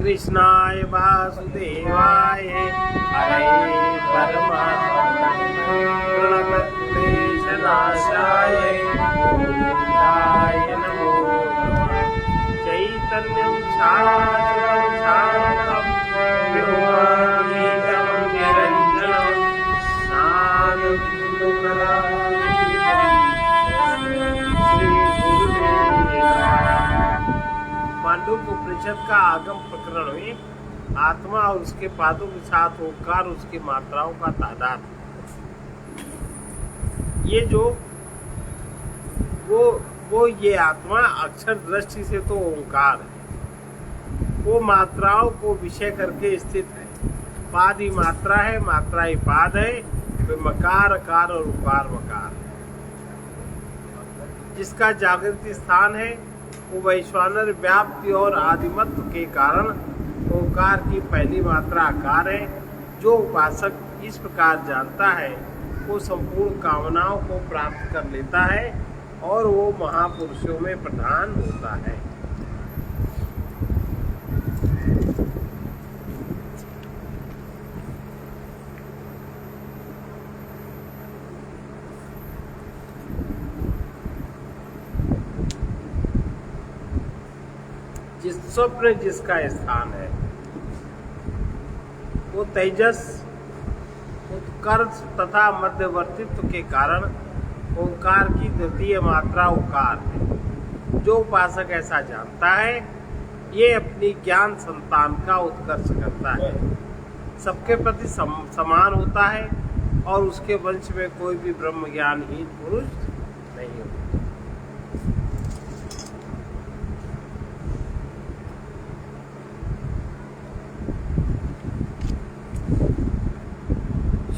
कृष्णाय वासुदेवाय हरे परमात्मने प्रणतक्लेशनाशाय गोविन्दाय नमो नमः। चैतन्यं शाश्वतं शान्तं व्योमातीतं निरञ्जनं मांडूक्य उपनिषद का आगम प्रकरण में आत्मा और उसके पादों के साथ ओंकार उसकी मात्राओं का तादाद, ये जो वो ये आत्मा अक्षर दृष्टि से तो ओंकार है, वो मात्राओं को विषय करके स्थित है। पाद ही मात्रा है, मात्रा ही पाद है, तो मकार अकार और उकार मकार है। जिसका जागृति स्थान है वो वैश्वानर व्याप्ति और आदिमत्व के कारण ओंकार की पहली मात्रा आकार है। जो उपासक इस प्रकार जानता है वो संपूर्ण कामनाओं को प्राप्त कर लेता है और वो महापुरुषों में प्रधान होता है। जिस स्वप्न जिसका स्थान है वो तेजस उत्कर्ष तथा मध्यवर्तित्व के कारण ओंकार की द्वितीय मात्रा उकार है। जो उपासक ऐसा जानता है ये अपनी ज्ञान संतान का उत्कर्ष करता है, सबके प्रति समान होता है और उसके वंश में कोई भी ब्रह्म ज्ञानहीन पुरुष नहीं होता।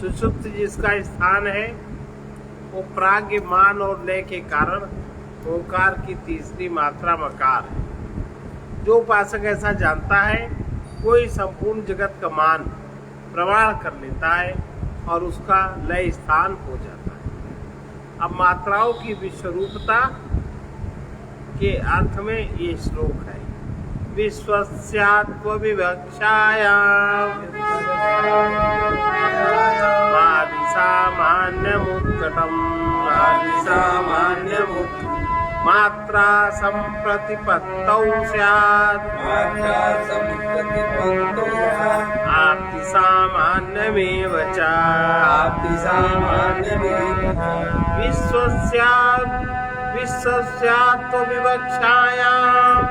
सुषुप्त जिसका स्थान है वो प्राग्ञ मान और लय के कारण ओंकार की तीसरी मात्रा मकार है। जो उपासक ऐसा जानता है कोई संपूर्ण जगत का मान प्रमाण कर लेता है और उसका लय स्थान हो जाता है। अब मात्राओं की विश्वरूपता के अर्थ में ये श्लोक है। विश्वस्यात्व विवक्षायाम सामान्यमुत्कटम् मात्रा संप्रतिपत्तौ स्यात् आप्ति सामान्यमेव च विश्वस्यात्व विवक्षायाम्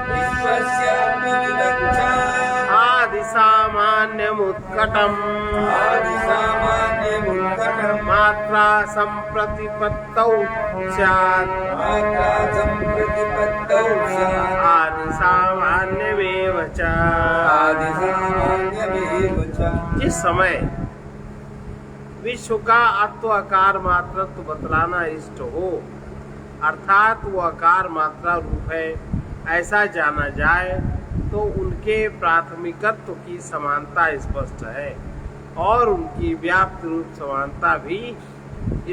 आदि सामान्यमुत्कटम् मात्रा संप्रतिपत्तौ स्यात् आदि सामान्यमेव च। जिस समय विश्व का अत्व आकार मात्रत्व बतलाना इष्ट हो, अर्थात वो आकार मात्रा रूप है ऐसा जाना जाए, तो उनके प्राथमिकत्व की समानता स्पष्ट है और उनकी व्याप्त रूप समानता भी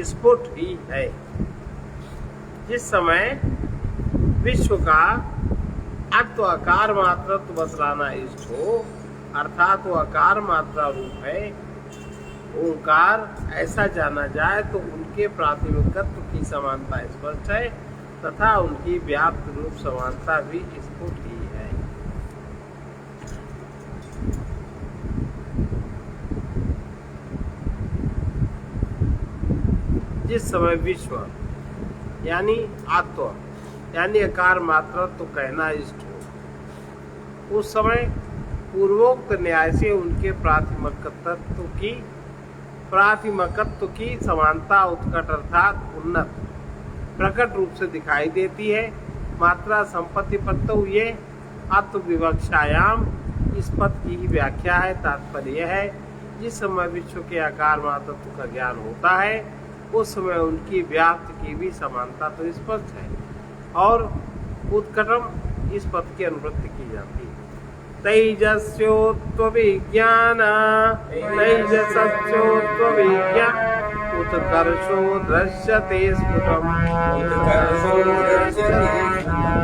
स्फुट ही है। जिस समय विश्व का अत्व आकार मात्रत्व बतलाना इष्ट हो, अर्थात वो आकार मात्रा रूप है ओंकार ऐसा जाना जाए, तो उनके प्राथमिकत्व की समानता स्पष्ट है तथा उनकी व्याप्त रूप समानता भी स्फुट ही है। जिस समय विश्व यानी आत्व यानी आकार मात्रा तो कहना इष्ट हो, उस समय पूर्वोक्त न्याय से उनके प्राथमिकत्व की समानता उत्कट अर्थात उन्नत प्रकट रूप से दिखाई देती है। मात्रा संपत्ति पत्तौ ये अत्व विवक्षायाम इस पद की व्याख्या है। तात्पर्य है जिस समय विश्व के आकार मात्रत्व का ज्ञान होता है उस समय उनकी व्याप्त की भी समानता तो स्पष्ट है और उत्कटम इस पद की अनुवृत्ति की जाती है। तैजस्योत्व विज्ञान तैजसस्योत्व विज्ञान उत्कर्षो दृश्यते स्फुटम्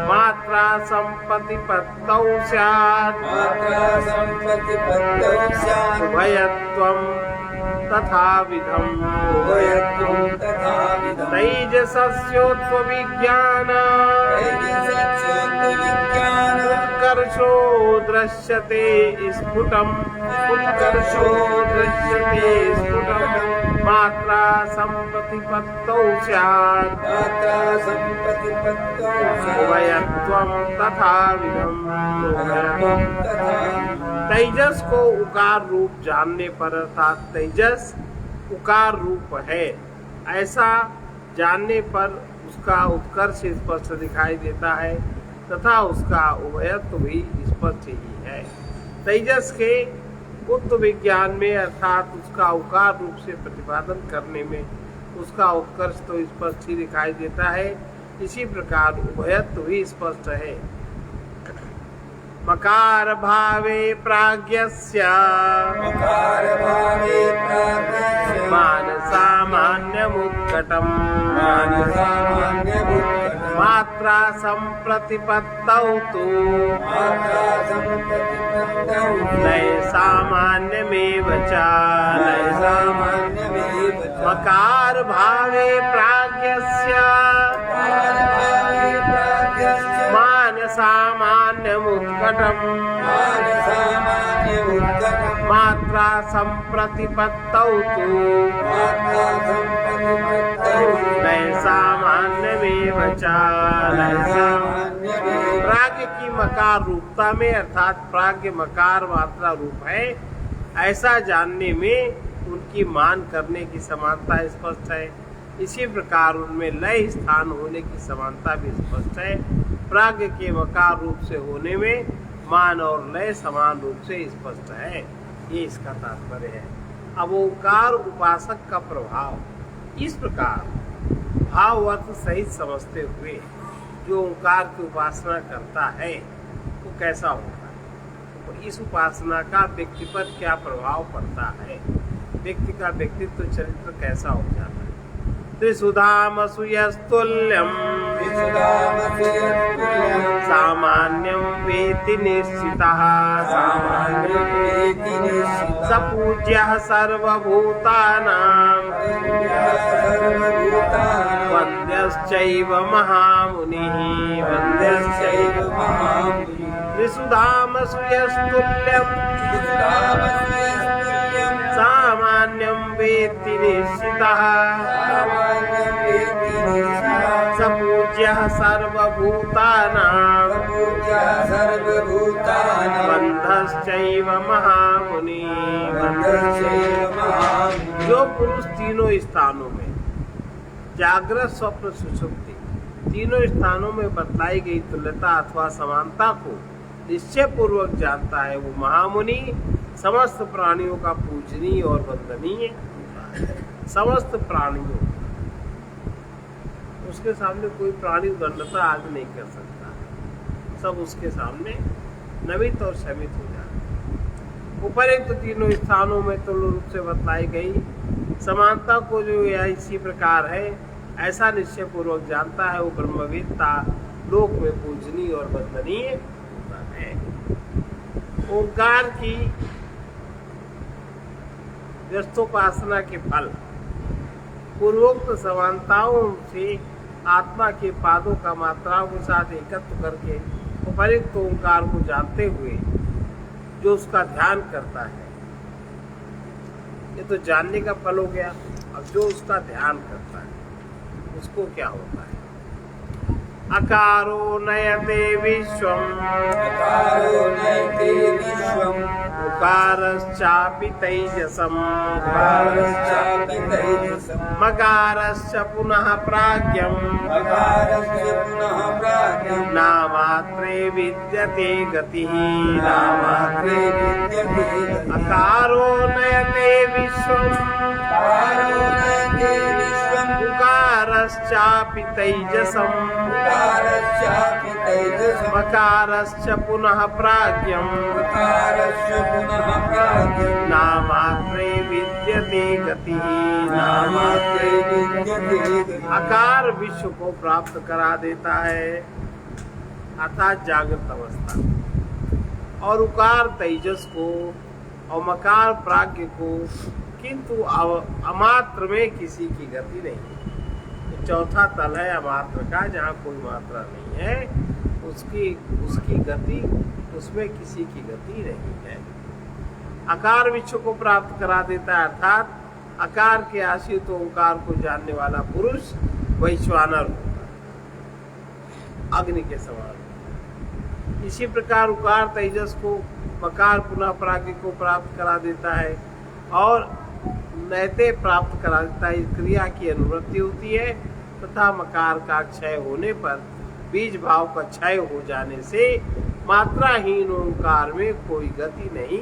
मात्रा संपत्तिपत्तौ स्यात् उभयत्वं तथाविधम् तैजसस्योत्विज्ञान उत्कर्षो दृश्यते स्फुटम् मात्रा संप्रतिपत्तौ स्यात् उभयत्वं तथाविधम् तेजस को उकार रूप जानने पर अर्थात तेजस उकार रूप है ऐसा जानने पर उसका उत्कर्ष स्पष्ट दिखाई देता है तथा उसका उभयत्व भी स्पष्ट ही है। तेजस के उत्त विज्ञान में अर्थात उसका उकार रूप से प्रतिपादन करने में उसका उत्कर्ष तो स्पष्ट ही दिखाई देता है, इसी प्रकार उभयत्व भी स्पष्ट है। मकार भावे प्राज्ञस्य मान सामान्यमुत्कटम् मात्रा संप्रतिपत्तौ तु नये सामान्यमेव च मकार भावे प्राज्ञस्य मान सामान्यमुत्कटम् मात्रा संप्रतिपत्तौ तु नये सामान्यमेव च। प्राज्ञ की मकार रूपता में अर्थात प्राज्ञ मकार मात्रा रूप है ऐसा जानने में उनकी मान करने की समानता स्पष्ट है, इसी प्रकार उनमें लय स्थान होने की समानता भी स्पष्ट है। प्राज्ञ के मकार रूप से होने में मान और लय समान रूप से स्पष्ट है, ये इसका तात्पर्य है। अब ओंकार उपासक का प्रभाव इस प्रकार भाव अर्थ सहित समझते हुए जो ओंकार की उपासना करता है वो कैसा होता है, तो इस उपासना का व्यक्ति पर क्या प्रभाव पड़ता है, व्यक्ति का व्यक्तित्व चरित्र कैसा हो जाता है। त्रिसुधामसूयस्तुल्यं सामान्यं वेति निश्चितः स पूज्यः सर्वभूतानां वन्द्यश्चैव महामुनिः त्रिसुधामसूयस्तुल्यं सामान्यं वेति निश्चितः स पूज्यः सर्वभूतानां बन्धश्चैव महामुनिः। जो पुरुष तीनों स्थानों में जागृत स्वप्न सुषुप्ति तीनों स्थानों में बतलाई गई तुल्यता अथवा समानता को निश्चय पूर्वक जानता है वो महामुनि समस्त प्राणियों का पूजनीय और वंदनीय। समस्त प्राणियों उसके सामने कोई प्राणी दंडता आदि नहीं कर सकता, सब उसके सामने नमित और शमित हो जाते। उपरोक्त तीनों स्थानों में तुल्य रूप से बतलाई गई समानता को जो यह इसी प्रकार है ऐसा निश्चय पूर्वक जानता है वो ब्रह्मवेत्ता लोक में पूजनीय और वंदनीय होता है। ओंकार की व्यस्तोपासना के फल पूर्वोक्त समानताओं से आत्मा के पादों का मात्राओं के साथ एकत्र करके उपरोक्त ओंकार को जानते हुए जो उसका ध्यान करता है, ये तो जानने का फल हो गया। अब जो उसका ध्यान करता है उसको क्या होता है। अकारो नयते विश्वम् उकारश्चापि तैजसम् मकारश्च पुनः प्राज्ञम् नामात्रे विद्यते गतिः। अकारो नयते विश्वम् उकारश्चापि तैजसम् मकारश्च पुनः प्राज्ञम् नामात्रे विद्यते गतिः। आकार विश्व को प्राप्त करा देता है, अर्थात जागृत अवस्था, और उकार तेजस को और मकार प्राज्ञ को, किंतु अमात्र में किसी की गति नहीं। तो चौथा तल है अमात्र का, जहाँ कोई मात्रा नहीं है, उसकी गति, उसमें किसी की गति नहीं है। आकार विश्व को प्राप्त करा देता है, अर्थात आकार के आश्रित ओंकार को जानने वाला पुरुष वैश्वानर होता है, अग्नि के समान। इसी प्रकार उकार तेजस को, मकार पुनः प्राज्ञ को प्राप्त करा देता है और नैते प्राप्त करा देता है। क्रिया की अनुवृत्ति होती है तथा मकार का क्षय होने पर, बीज भाव का क्षय हो जाने से मात्राहीन ओंकार में कोई गति नहीं।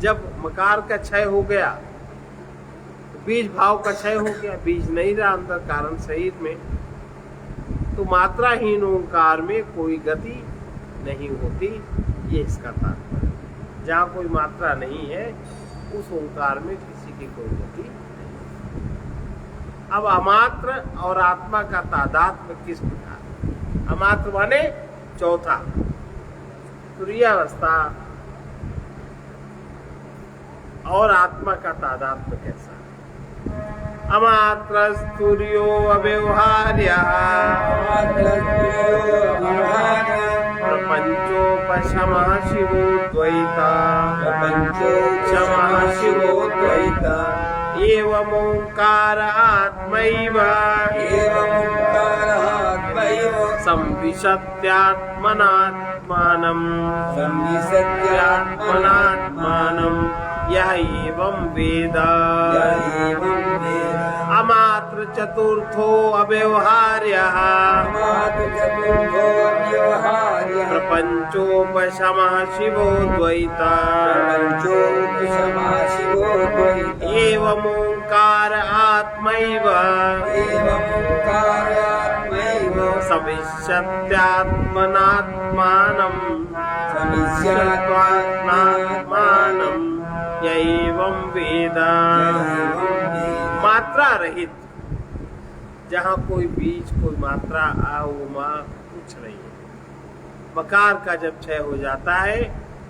जब मकार का क्षय हो गया, बीज भाव का क्षय हो गया, बीज नहीं रहा अंदर कारण शरीर में, तो मात्राहीन ओंकार में कोई गति नहीं होती। ये इसका तात्पर्य। जहाँ कोई मात्रा नहीं है उस ओंकार में किसी की कोई गति नहीं। अब अमात्र और आत्मा का तादात्म्य किस प्रकार? अमात्र माने चौथा, तुरीयावस्था, और आत्मा का तादात्म्य कैसा? अमात्र स्तूर्यो अव्यवहार्य प्रपंचोपशमः शिवोद्वैता एवमोंकार आत्मैव संविशत्यात्मनात्मानं यः एवं वेद। अमात्र चतुर्थो अव्यवहार्यः प्रपंचोपशमः शिवोद्वैता एवमोंकार आत्मैव सविशत्यात्मनात्मानं एवं वेद। मात्रा रहित, जहाँ कोई बीज, कोई मात्रा, आ उमा कुछ नहीं है। मकार का जब क्षय हो जाता है,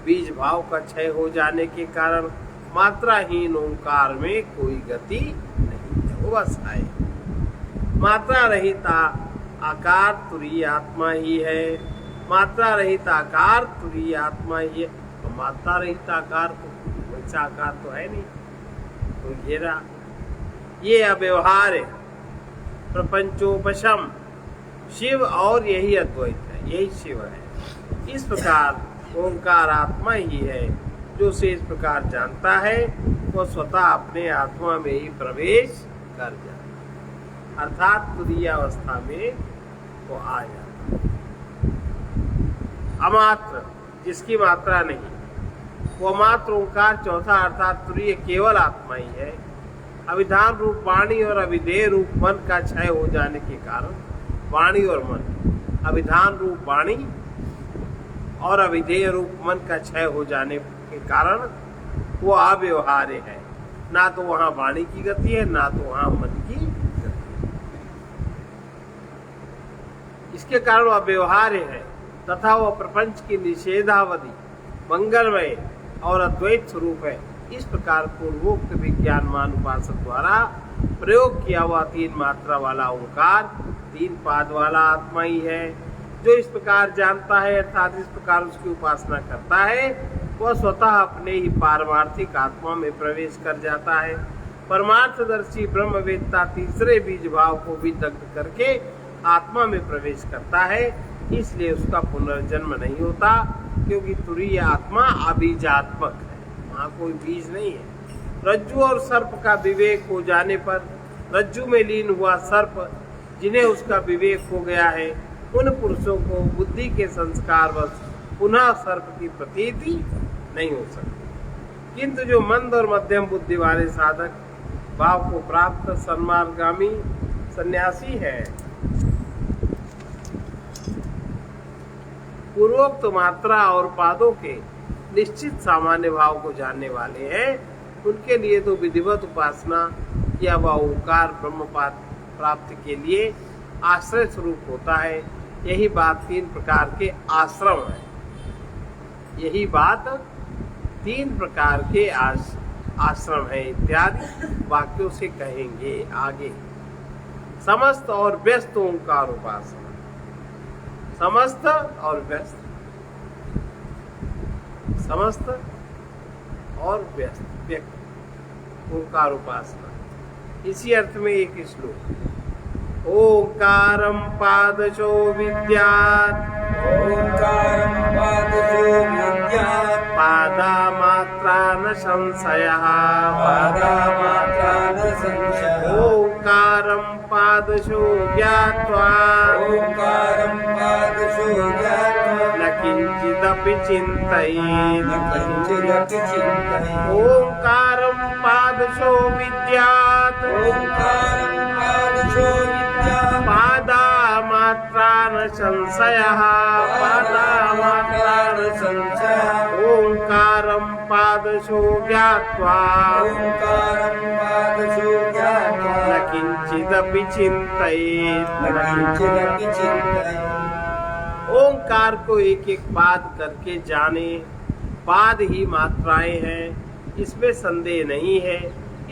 बीज भाव का क्षय हो जाने के कारण मात्राहीन ओंकार में कोई गति नहीं है, वो बस है। मात्रा रहित आकार तुरीय आत्मा ही है। मात्रा रहित आकार तुरीय आत्मा ही है। तो मात्रा रहित आकार तो वैसा आकार तो है नहीं, तो घेरा। ये अव्यवहार है। प्रपंचोपशम, शिव और यही अद्वैत है, यही शिव है। इस प्रकार ओंकार आत्मा ही है। जो से इस प्रकार जानता है वो स्वतः अपने आत्मा में ही प्रवेश कर जाता, अर्थात तुरीय अवस्था में वो आ जाता। अमात्र, जिसकी मात्रा नहीं, वो मात्र ओंकार चौथा अर्थात तुरीय केवल आत्मा ही है। अविधान रूप वाणी और अविधेय रूप मन का क्षय हो जाने के कारण, वाणी और मन, अविधान रूप वाणी और अविधेय रूप मन का क्षय हो जाने के कारण वो अव्यवहार्य है। ना तो वहां वाणी की गति है, ना तो वहां मन की गति है। इसके कारण वह व्यवहार्य है तथा वह प्रपंच की निषेधावधि मंगलमय और अद्वैत स्वरूप है। इस प्रकार पूर्वोक्त विज्ञानमान उपासक द्वारा प्रयोग किया हुआ 3 मात्रा वाला ओंकार 3 पाद वाला आत्मा ही है। जो इस प्रकार जानता है अर्थात इस प्रकार उसकी उपासना करता है, वह स्वतः अपने ही पारमार्थिक आत्मा में प्रवेश कर जाता है। परमार्थदर्शी ब्रह्मवेत्ता तीसरे बीज भाव को भी दग्ध करके आत्मा में प्रवेश करता है, इसलिए उसका पुनर्जन्म नहीं होता, क्योंकि तुरीय आत्मा अबीजात्मक है, वहाँ कोई बीज नहीं है। रज्जु और सर्प का विवेक हो जाने पर रज्जु में लीन हुआ सर्प जिन्हें उसका विवेक हो गया है, उन पुरुषों को बुद्धि के संस्कारवश पुनः सर्प की प्रतीति नहीं हो सकती। किंतु जो मंद और मध्यम बुद्धि वाले साधक भाव को प्राप्त सन्मार्गामी सन्यासी है, पूर्वोक्त मात्रा और पादों के निश्चित सामान्य भाव को जानने वाले हैं, उनके लिए तो विधिवत उपासना या वह ओंकार ब्रह्मपाद प्राप्ति के लिए आश्रय स्वरूप होता है। यही बात 3 प्रकार के आश्रम है। यही बात 3 प्रकार के आश्रम है इत्यादि वाक्यों से कहेंगे आगे। समस्त और व्यस्त ओंकार उपासना, समस्त और व्यस्त, समस्त और व्यक्त ओंकार उपासना। इसी अर्थ में एक श्लोक, ओंकारम पादशो विद्यात्, ओंकारं पादशो विद्यात्, पादा मात्रा न संशयः, पादामात्रा न संशयः। ओंकारम पादशो ज्ञात्वा, ओंकारं पादशो ज्ञात्वा, न किंचिदपि चिन्तयेत्। न किंचिदपि चिन्तयेत्। ओंकारम पादशो विद्यात्, ओंकारं पादशो विद्यात्, पादा मात्रा न संशयः, पादा मात्रा न संशयः। ओंकारम पादशो ज्ञात्वा, ओंकारं पादशो ज्ञात्वा, न किंचिदपि चिन्तयेत्। न किंचिदपि चिन्तयेत्। ओंकार को एक एक पाद करके जाने। पाद ही मात्राएं हैं, इसमें संदेह नहीं है।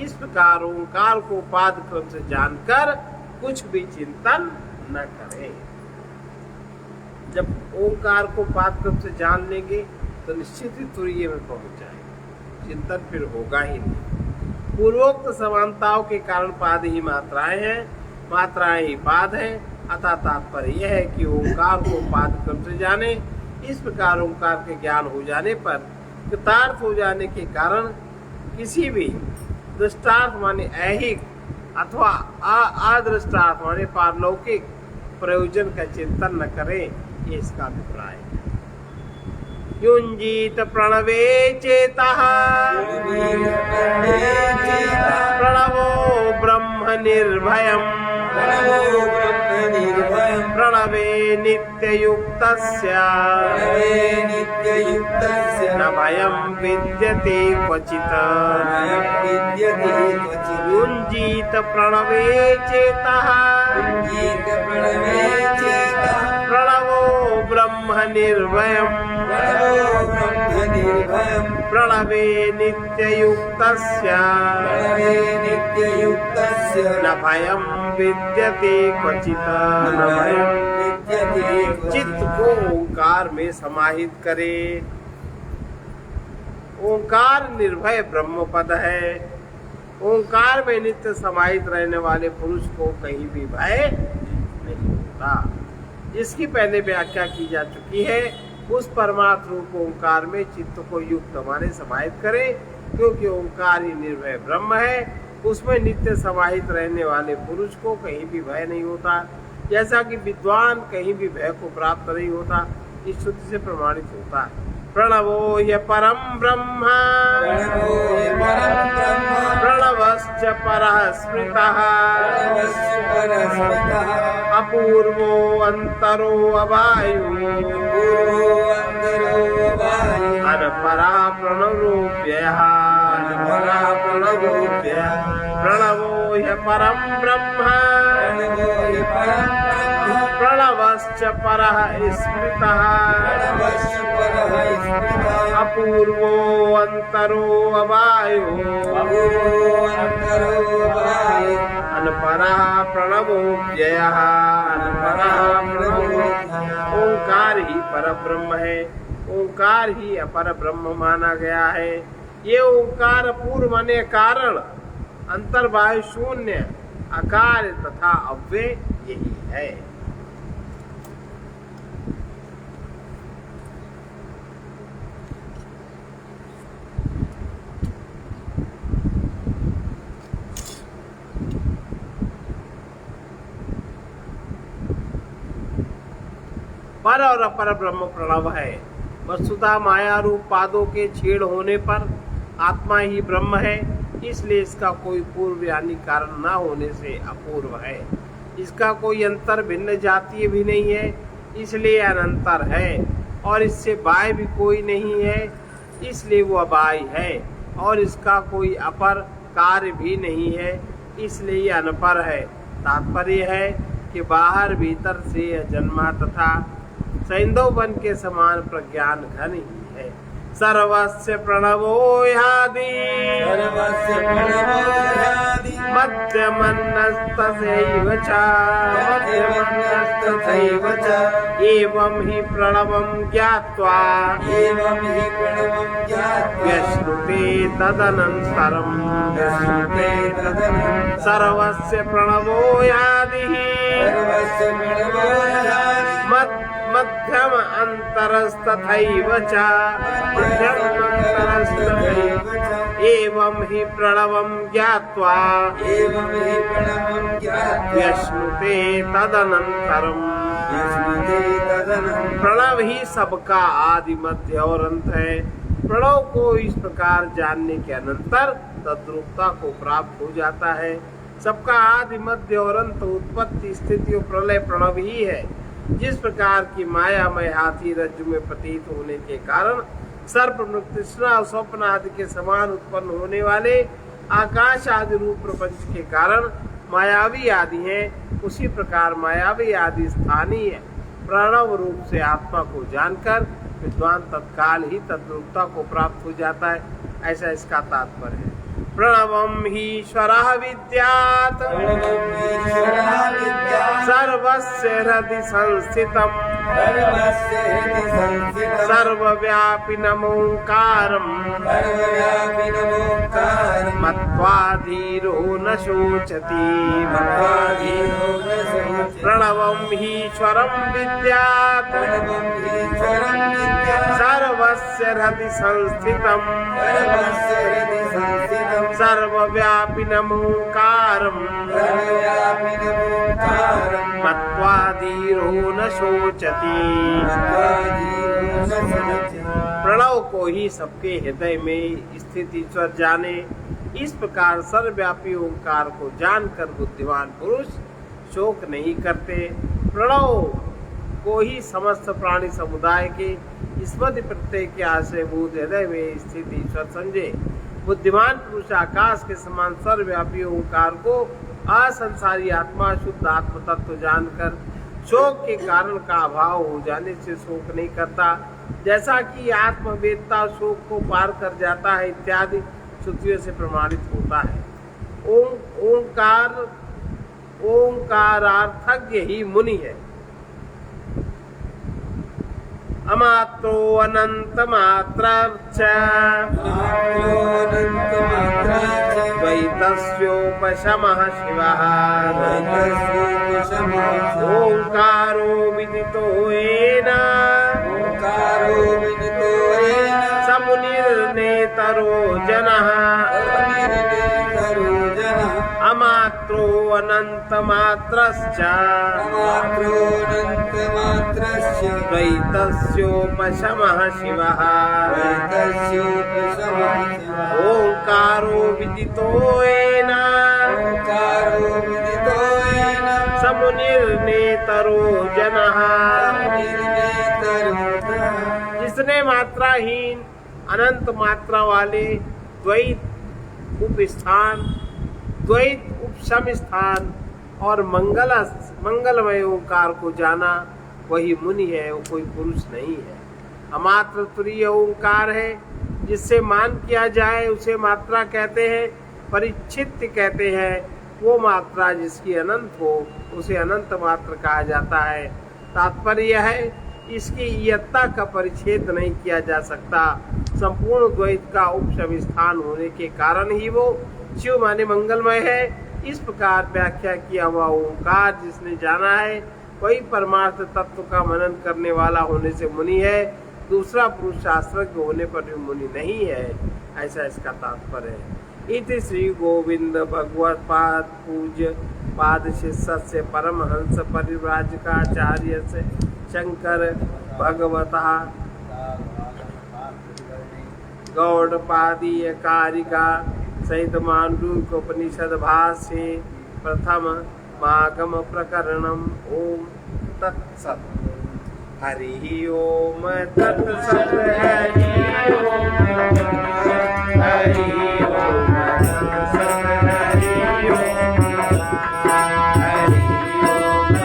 इस प्रकार ओंकार को पाद क्रम से जानकर कुछ भी चिंतन न करें। जब ओंकार को पाद क्रम से जान लेंगे तो निश्चित ही तुरीय में पहुंच जाएंगे, चिंतन फिर होगा ही नहीं। पूर्वोक्त समानताओं के कारण पाद ही मात्राएं हैं, मात्राएं ही पाद हैं। अतः तात्पर्य यह है कि ओंकार को पाद क्रम से जाने। इस प्रकार ओंकार के ज्ञान हो जाने पर कृतार्थ हो जाने के कारण किसी भी दृष्टार्थ माने ऐहिक अथवा अदृष्टार्थ माने पारलौकिक प्रयोजन का चिंतन न करें, ये इसका अभिप्राय है। युञ्जीत प्रणवे चेतः, प्रणवो ब्रह्म निर्भयम्, प्रणवो ब्रह्म निर्भयम्, प्रणवे नित्ययुक्तस्य, प्रणवे नित्ययुक्तस्य, न भयं विद्यते क्वचित्। भयं विद्यते क्वचित्। युञ्जीत प्रणवे चेतः, युञ्जीत प्रणवे चेतः, प्रणवो ब्रह्म निर्भयम्, प्रणवो ब्रह्म निर्भयम्, प्रणवे नित्ययुक्तस्य, प्रणवे नित्ययुक्तस्य, न भयं विद्यते क्वचित्। न भयं विद्यते क्वचित्। चित्त को ओंकार में समाहित करे। ओंकार निर्भय ब्रह्म पद है। ओंकार में नित्य समाहित रहने वाले पुरुष को कहीं भी भय नहीं होता। जिसकी पहले व्याख्या की जा चुकी है, उस परमार्थ रूप ओंकार में चित्त को युक्त माने समाहित करें, क्योंकि ओंकार ही निर्भय ब्रह्म है। उसमें नित्य समाहित रहने वाले पुरुष को कहीं भी भय नहीं होता। जैसा कि विद्वान कहीं भी भय को प्राप्त नहीं होता, इस श्रुति से प्रमाणित होता है। प्रणवो ह्य परम ब्रह्म, प्रणवो ह्य परं ब्रह्म, प्रणवश्च परः स्मृतः, प्रणवस्य परः स्मृतः, अपूर्वो अन्तरो अवायुः, पूर्वो अन्तरो वायुः, अनपरा प्रणवोऽव्ययः, अनपरा प्रणवोऽव्ययः। प्रणवो ह्य परम ब्रह्म, प्रणवो ह्य परं ब्रह्म, प्रणवश्च परः स्मृतः, प्रणवस्य परः स्मृतः, अपूर्वो अन्तरो अवायुः, अपूर्वो अन्तरो वायुः, अनपरा प्रणवोऽव्ययः, अनपरा प्रणवोऽव्ययः। ओंकार ही पर ब्रह्म है। ओंकार ही अपर ब्रह्म माना गया है। ये ओंकार पूर्व माने कारण, अंतर्बाह्य शून्य, अकार तथा अव्यय यही है। पर और अपर ब्रह्म प्रणव है। वस्तुतः माया रूप पादों के छेड़ होने पर आत्मा ही ब्रह्म है, इसलिए इसका कोई पूर्व यानी कारण न होने से अपूर्व है। इसका कोई अंतर भिन्न जातीय भी नहीं है, इसलिए अनंतर है। और इससे बाह्य भी कोई नहीं है, इसलिए वो अबाह्य है। और इसका कोई अपर कार्य भी नहीं है, इसलिए अनपर है। तात्पर्य है कि बाहर भीतर से यह जन्मा तथा सैंधव वन के समान प्रज्ञान घन ही है। सर्वस्य प्रणवो ह्यादि सर्वस्य प्रणवो ह्यादि मध्यमन्नस्तथैव च मध्यमन्नस्तथैव च एवं हि प्रणवं ज्ञात्वा एवं हि प्रणवं ज्ञात्वा व्यश्नुते तदनन्तरम् व्यश्नुते तदनन्तरम् सर्वस्य प्रणवो ह्यादिः सर्वस्य प्रणवो ह्यादि मध्यम अन्तरस्तथैव च मध्यमन्तरस्तथैव च एवं हि प्रणवं ज्ञात्वा एवं हि प्रणवं ज्ञात्वा व्यश्नुते तदनन्तरम् व्यश्नुते तदनन्तरम् प्रणव ही सबका आदि मध्य और अंत है। प्रणव को इस प्रकार जानने के अनंतर तद्रूपता को प्राप्त हो जाता है। सबका आदि मध्य और अंत उत्पत्ति स्थिति और प्रलय प्रणव ही है। जिस प्रकार की मायामय हाथी रज्जु में प्रतीत होने के कारण सर्प मृग तृष्णा और स्वप्न आदि के समान उत्पन्न होने वाले आकाश आदि रूप प्रपंच के कारण मायावी आदि हैं, उसी प्रकार मायावी आदि स्थानीय प्रणव रूप से आत्मा को जानकर विद्वान तत्काल ही तद्रूपता को प्राप्त हो जाता है। ऐसा इसका तात्पर्य है। प्रणवं हि ईश्वरः विद्यात् प्रणवं ईश्वरः विद्यात् सर्वस्य हृदि संस्थितम् सर्वस्य हृदि संस्थितम् सर्वव्यापिनमोङ्कारम् सर्वव्यापिनमोङ्कारम् मत्वा धीरो न शोचति मत्वाधीनो न शोचति प्रणवं हि ईश्वरं विद्यात् प्रणवं ईश्वरं विद्यात् सर्वस्य हृदि संस्थितम् सर्वस्य हृदि संस्थितम् सर्वव्यापिनमोङ्कारम् सर्वव्यापिनमोङ्कारम् मत्वा धीरो न शोचति मत्वाधीनो न शोचति प्रणव को ही सबके हृदय में स्थित ईश्वर जाने। इस प्रकार सर्वव्यापी ओंकार को जानकर बुद्धिमान पुरुष शोक नहीं करते। प्रणव को ही समस्त प्राणी समुदाय के स्मृति प्रत्यय के आश्रयभूत हृदय में स्थित ईश्वर समझे। बुद्धिमान पुरुष आकाश के समान सर्वव्यापी ओंकार को असंसारी आत्मा शुद्ध आत्म तत्व जानकर शोक के कारण का अभाव हो जाने से शोक नहीं करता। जैसा कि आत्मवेदता शोक को पार कर जाता है इत्यादि श्रुतियों से प्रमाणित होता है। ओंकारार्थज्ञ ही मुनि है। अमात्रो अनंत मात्रार्च द्वैतस्योपशमः शिवः ओंकारो विदितो येन समुनिर्नेतरो जनः अमात्रो अनंत मात्रश्च द्वैतस्योपशमः शिवः ओंकारो विदितो येन समुनिर्नेतरो जनः जिसने मात्राहीन अनंत मात्रा वाले द्वैत उपस्थान द्वैत उपशम स्थान और मंगलमय ओंकार को जाना वही मुनि है, वो कोई पुरुष नहीं है। अमात्र तुरीय ओंकार है, जिससे मान किया जाए उसे मात्रा कहते हैं, परिच्छिन्न कहते हैं। वो मात्रा जिसकी अनंत हो उसे अनंत मात्र कहा जाता है। तात्पर्य है इसकी इयत्ता का परिच्छेद नहीं किया जा सकता। संपूर्ण द्वैत का उपशम स्थान होने के कारण ही वो शिव माने मंगलमय है। इस प्रकार व्याख्या किया हुआ ओंकार जिसने जाना है वही परमार्थ तत्व का मनन करने वाला होने से मुनि है। दूसरा पुरुष शास्त्रज्ञ होने पर भी मुनि नहीं है, ऐसा इसका तात्पर्य है। इति श्री गोविंद भगवत पाद पूज्य पाद शिष्य से परमहंस परिव्राजकाचार्य से शंकर भगवता गौड़पादीय कारिका सहित मांडूक्योपनिषद भाष्ये प्रथम मागम प्रकरणम। ओम तत्सत। हरि ओम तत्सत। हरि ओम हरि ओम तत्सत। हरि ओम हरि ओम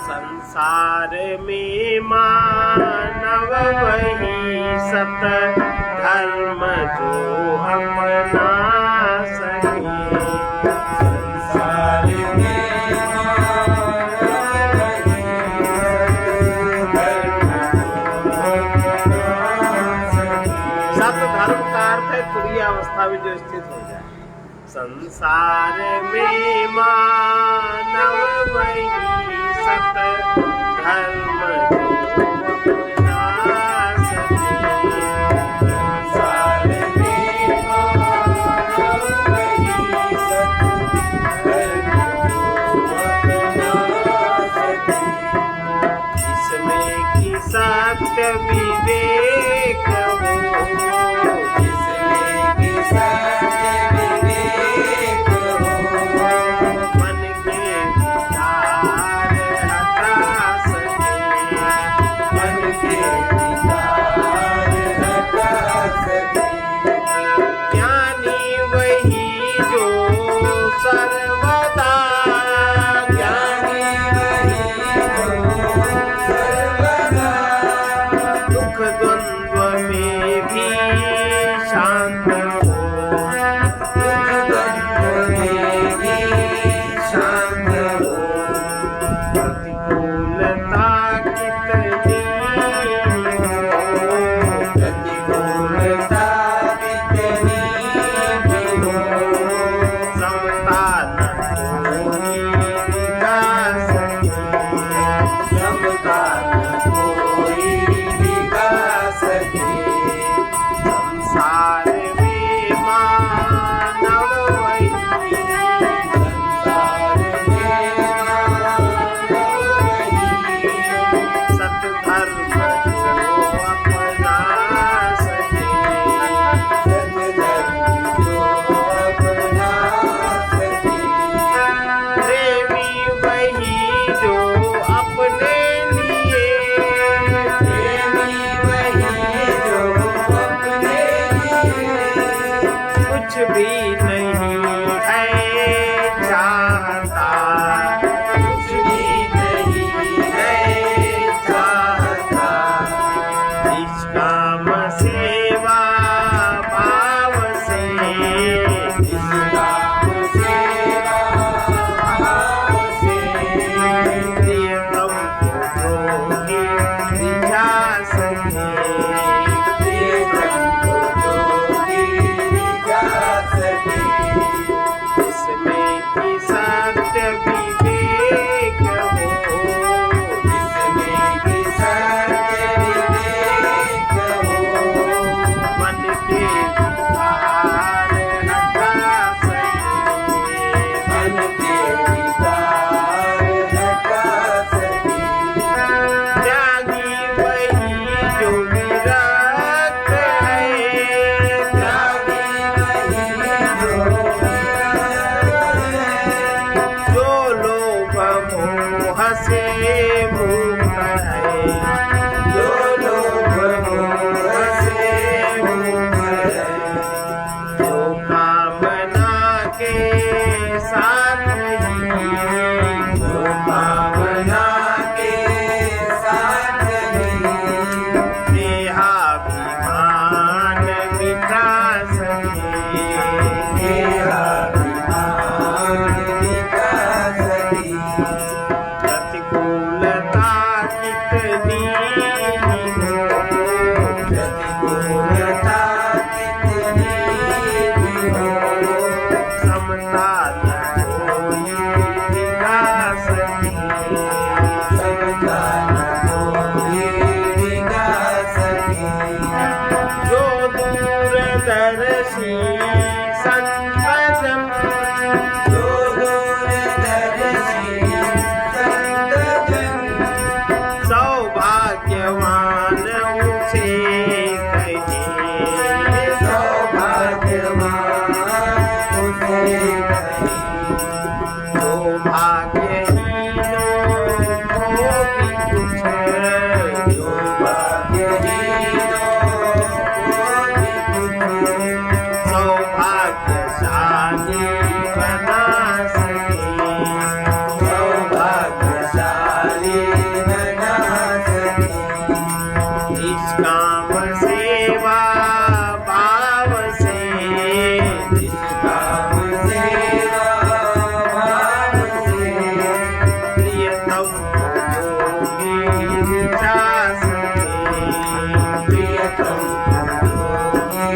संसार में मानव वही सत धर्म जो अपना सके। संसार में सत धर्म का अर्थ है तुरीय अवस्था में जो स्थित हो जाए। संसार में मानव वही सत धर्म जो अपना सके। संसार में मानव वही सत धर्म जो अपना सके। जिसमें कि सत्य विवेक हो, जिसमें कि सत्य विवेक हो, मन के विचार हटा सके। मन के विकार हटा सके। ज्ञानी वही जो सर्वदा ज्ञानी वही जो सर्वदा दुख द्वंद्व में भी शांत हो। दुख द्वंद्व में भी शांत हो। प्रतिकूलता कितनी हो, प्रतिकूलता कितनी भी हो, समता न कोई मिटा सके। समता न कोई बिगा सके। संसार में मानव वही संसार में मानव वही सत धर्म जो अपना सके। सत धर्म जो अपना सके। प्रेमी वही जो अपने लिए प्रेमी वही जो अपने लिए कुछ भी नहीं है चाहता। कुछ भी नहीं है चाहता। निष्काम सेवा भाव से निष्काम सेवा भाव से प्रियतम को जोगी रिझा सके। प्रियतम को जोगी रिझा सके। इसमें कि सत्य विवेक हो, जिसमें कि सत्य विवेक हो, मन के विकार हटा सके। मन के विकार हटा सके। त्यागी वही जो विरक्त है, त्यागी वही जो जो लोभ मोह से मुक्त है। जो लोभ मोह से मुक्त है। जो कामना के साथ ही जो कामना के साथ ही देहाभिमान मिटा सके। देहाभिमान मिटा सके। प्रतिकूल योगी ऋचा सके। प्रियतम योगी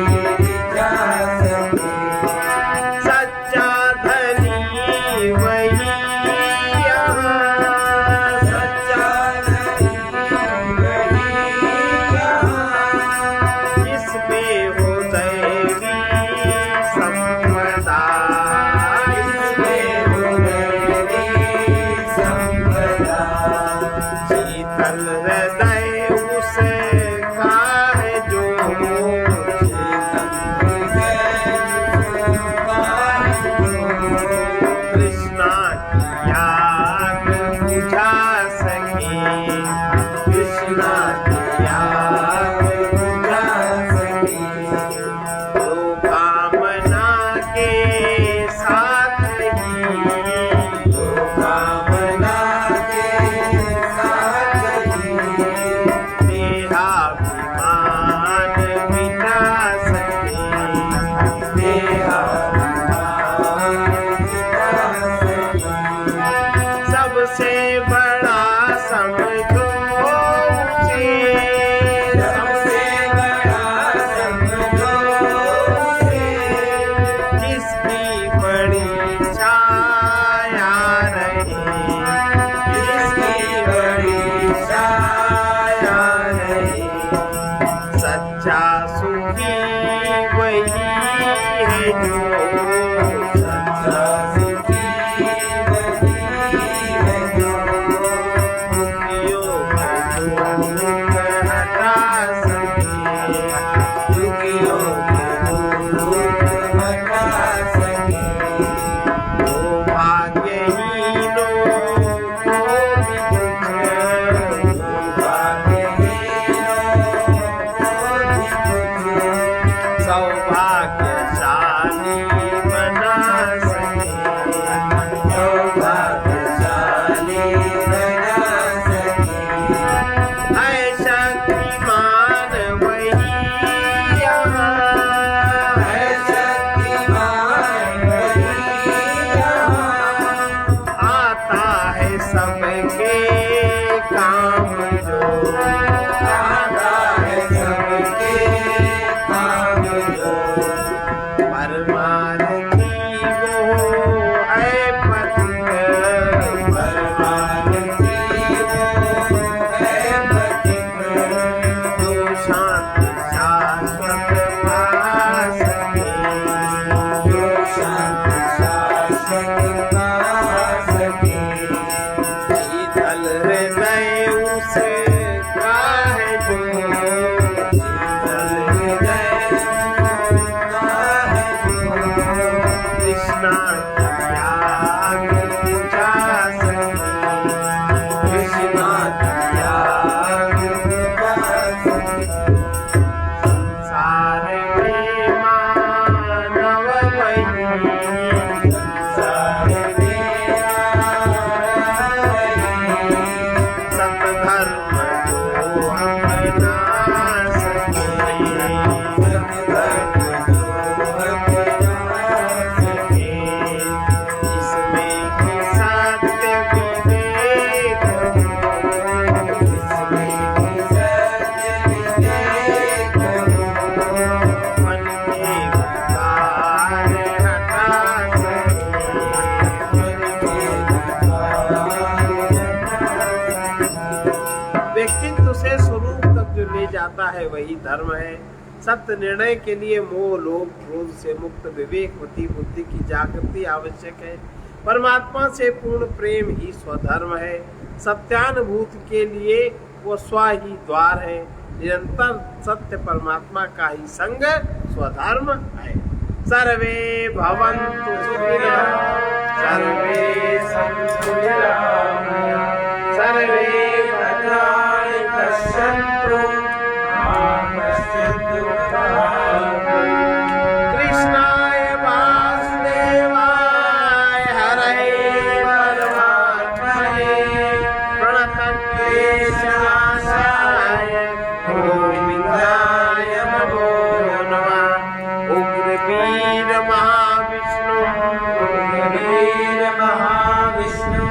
ऋचा सके। सच्चा धनी वही यहाँ, सच्चा धनी वही यहाँ, जिसमें हो दैवी संपदा। जिसमें हो दैवी संपदा। शीतल हृदय उसका है जो, कृष्णा की याद बुझा सके। कृष्णा की याद बुझा सके। तो कामना के साथ ही, तो कामना के साथ ही, देहाभिमान मिटा सके। देहाभिमान मिटा सके। सबसे बड़ा समझो उसे, सबसे बड़ा समझो उसे, जिसकी बड़ी छाया रहे। जिसकी बड़ी छाया रहे। सच्चा सुखी वही है जो, सच्चा सुखी वही है जो, दुखियों का दुख हटा सके। दुखियों के दुख हटा सके। वो भाग्यहीनों को भी कुछ सौभाग्यशाली बना सके। है शक्तिमान वही यहाँ, आता है सबके काम जो, परमार्थी वो है पथिक। जो शांति शाश्वत पा सके। शीतल हृदय उसका है जो, शीतल हृदय कृष्णा की याद बुझा सके। संसार में मानव वही, सतधर्म जो अपना सके। जिसमें कि सत्य विवेक मन के विकार हटा सके। व्यक्तित्व से स्वरूप तक जो ले जाता है वही धर्म है। सत्य निर्णय के लिए मोह लोभ क्रोध से मुक्त विवेकवती बुद्धि की जागृति आवश्यक है। परमात्मा से पूर्ण प्रेम ही स्वधर्म है। सत्यानुभूति के लिए वो स्व ही द्वार है। निरंतर सत्य परमात्मा का ही संग स्वधर्म है। सर्वे भवन्तु सुखिनः, सर्वे सन्तु निरामयाः, सर्वे भद्राणि पश्यन्तु मा कश्चित् दुःखभाग्। कृष्णाय वासुदेवाय हरये परमात्मने प्रणतक्लेशनाशाय गोविन्दाय नमो नमः। उग्रवीर महाविष्णु महाविष्णु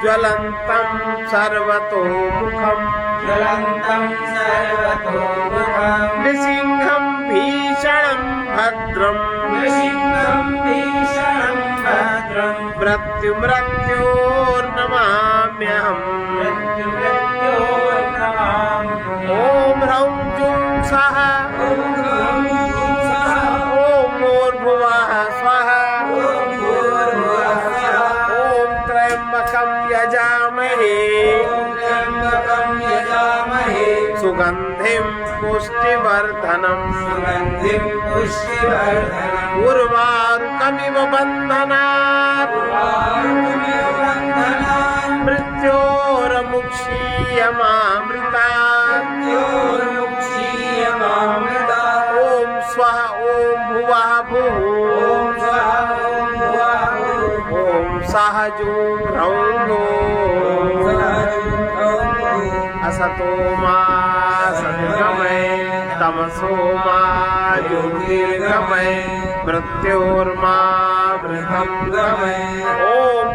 ज्वल ज्वलन्तं सर्वतोमुखम् ज्वलन्तं सर्वतोमुखम् नृसिंहं भीषणं भद्रम् नृसिंहं भीषणं भद्रम् मृत्युर्नमाम्यहम् मृत्युर्नमामि ॐ ह्रौं जुं सः ॐ ह्रौं सः ॐ भूर्भुवः स्वः ॐ भूर्भुवः स्वः ॐ त्र्यम्बकं यजामहे ॐ त्र्यम्बकं यजामहे सुगन्धिं पुष्टिवर्धनम् सुगन्धिं पुष्टिवर्धनम् उर्वारुकमिव बन्धनात् उर्वारुकमिव बन्धनात् मृत्योर्मुक्षीयमामृतात् मृत्योर्मुक्षीयमामृतात् ॐ स्वः ॐ भुवः भुः ॐ स्वः ॐ भुवः भुः ॐ सः जुं ह्रौं भुः असतो मा सद्गमय तमसो मा ज्योतिर्गमय मृत्योर्मा मृतं गमय ॐ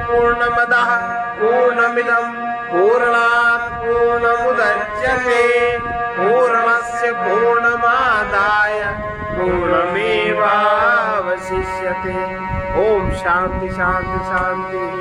पूर्णमदः पूर्णमिदं पूर्णात् पूर्णमुदच्यते पूर्णस्य पूर्णमादाय पूर्णमेवावशिष्यते ॐ शान्ति शान्ति शान्तिः